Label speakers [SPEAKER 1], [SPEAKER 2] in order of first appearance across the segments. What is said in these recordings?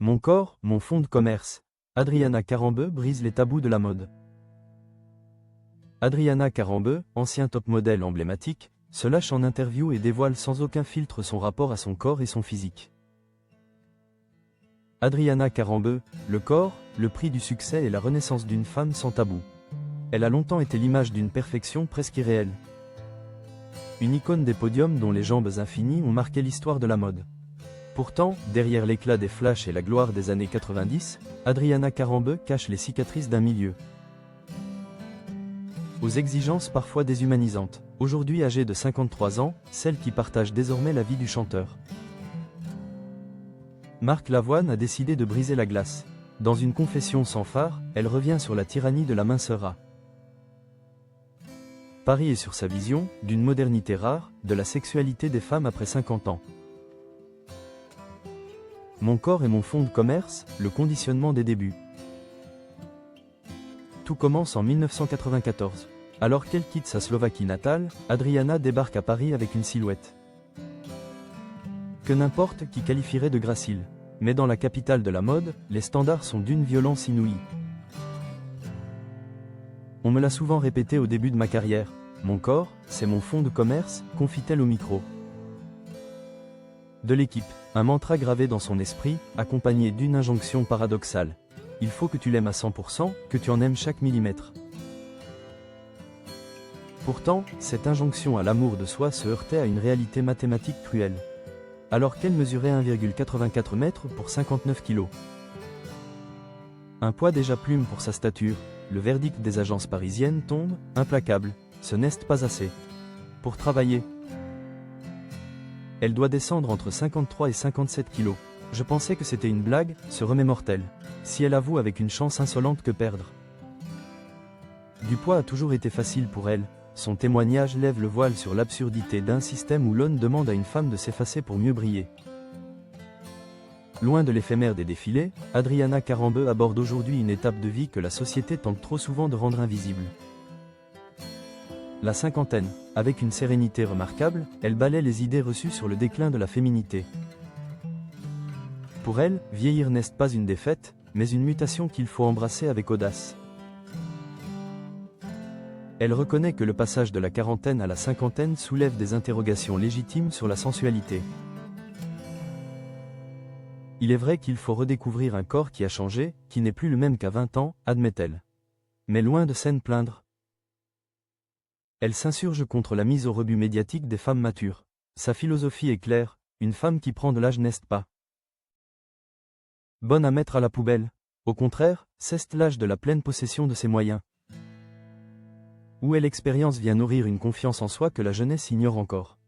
[SPEAKER 1] Mon corps, mon fonds de commerce. Adriana Carambeu brise les tabous de la mode. Adriana Carambeu, ancien top modèle emblématique, se lâche en interview et dévoile sans aucun filtre son rapport à son corps et son physique. Adriana Carambeu, le corps, le prix du succès et la renaissance d'une femme sans tabou. Elle a longtemps été l'image d'une perfection presque irréelle. Une icône des podiums dont les jambes infinies ont marqué l'histoire de la mode. Pourtant, derrière l'éclat des flashs et la gloire des années 90, Adriana Carambeu cache les cicatrices d'un milieu aux exigences parfois déshumanisantes. Aujourd'hui âgée de 53 ans, celle qui partage désormais la vie du chanteur. Marc Lavoine a décidé de briser la glace. Dans une confession sans phare, elle revient sur la tyrannie de la minceur. Paris est sur sa vision, d'une modernité rare, de la sexualité des femmes après 50 ans. Mon corps et mon fonds de commerce, le conditionnement des débuts. Tout commence en 1994. Alors qu'elle quitte sa Slovaquie natale, Adriana débarque à Paris avec une silhouette que n'importe qui qualifierait de gracile. Mais dans la capitale de la mode, les standards sont d'une violence inouïe. On me l'a souvent répété au début de ma carrière, mon corps, c'est mon fonds de commerce, confie-t-elle au micro de l'équipe, un mantra gravé dans son esprit, accompagné d'une injonction paradoxale. Il faut que tu l'aimes à 100%, que tu en aimes chaque millimètre. Pourtant, cette injonction à l'amour de soi se heurtait à une réalité mathématique cruelle. Alors qu'elle mesurait 1,84 m pour 59 kg. Un poids déjà plume pour sa stature, le verdict des agences parisiennes tombe, implacable, ce n'est pas assez. Pour travailler, elle doit descendre entre 53 et 57 kg. Je pensais que c'était une blague, se remémore-t-elle. Si elle avoue avec une chance insolente que perdre. Du poids a toujours été facile pour elle. Son témoignage lève le voile sur l'absurdité d'un système où l'homme demande à une femme de s'effacer pour mieux briller. Loin de l'éphémère des défilés, Adriana Carambeu aborde aujourd'hui une étape de vie que la société tente trop souvent de rendre invisible. La cinquantaine. Avec une sérénité remarquable, elle balaie les idées reçues sur le déclin de la féminité. Pour elle, vieillir n'est pas une défaite, mais une mutation qu'il faut embrasser avec audace. Elle reconnaît que le passage de la quarantaine à la cinquantaine soulève des interrogations légitimes sur la sensualité. Il est vrai qu'il faut redécouvrir un corps qui a changé, qui n'est plus le même qu'à 20 ans, admet-elle. Mais loin de s'en plaindre. Elle s'insurge contre la mise au rebut médiatique des femmes matures. Sa philosophie est claire, une femme qui prend de l'âge n'est pas bonne à mettre à la poubelle. Au contraire, c'est l'âge de la pleine possession de ses moyens. Où est l'expérience vient nourrir une confiance en soi que la jeunesse ignore encore.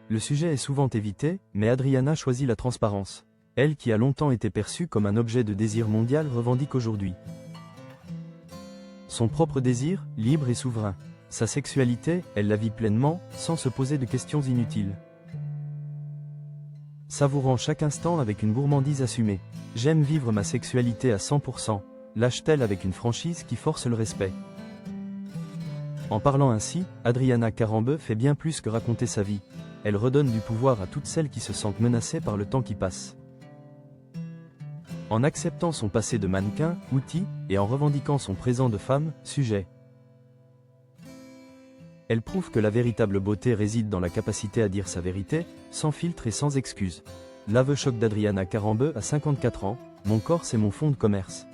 [SPEAKER 1] Le sujet est souvent évité, mais Adriana choisit la transparence. Elle qui a longtemps été perçue comme un objet de désir mondial revendique aujourd'hui son propre désir, libre et souverain. Sa sexualité, elle la vit pleinement, sans se poser de questions inutiles. Savourant chaque instant avec une gourmandise assumée. J'aime vivre ma sexualité à 100%, lâche-t-elle avec une franchise qui force le respect. En parlant ainsi, Adriana Carambeu fait bien plus que raconter sa vie. Elle redonne du pouvoir à toutes celles qui se sentent menacées par le temps qui passe. En acceptant son passé de mannequin, outil, et en revendiquant son présent de femme, sujet. Elle prouve que la véritable beauté réside dans la capacité à dire sa vérité, sans filtre et sans excuse. L'aveu choc d'Adriana Carambeu à 54 ans, mon corps c'est mon fonds de commerce.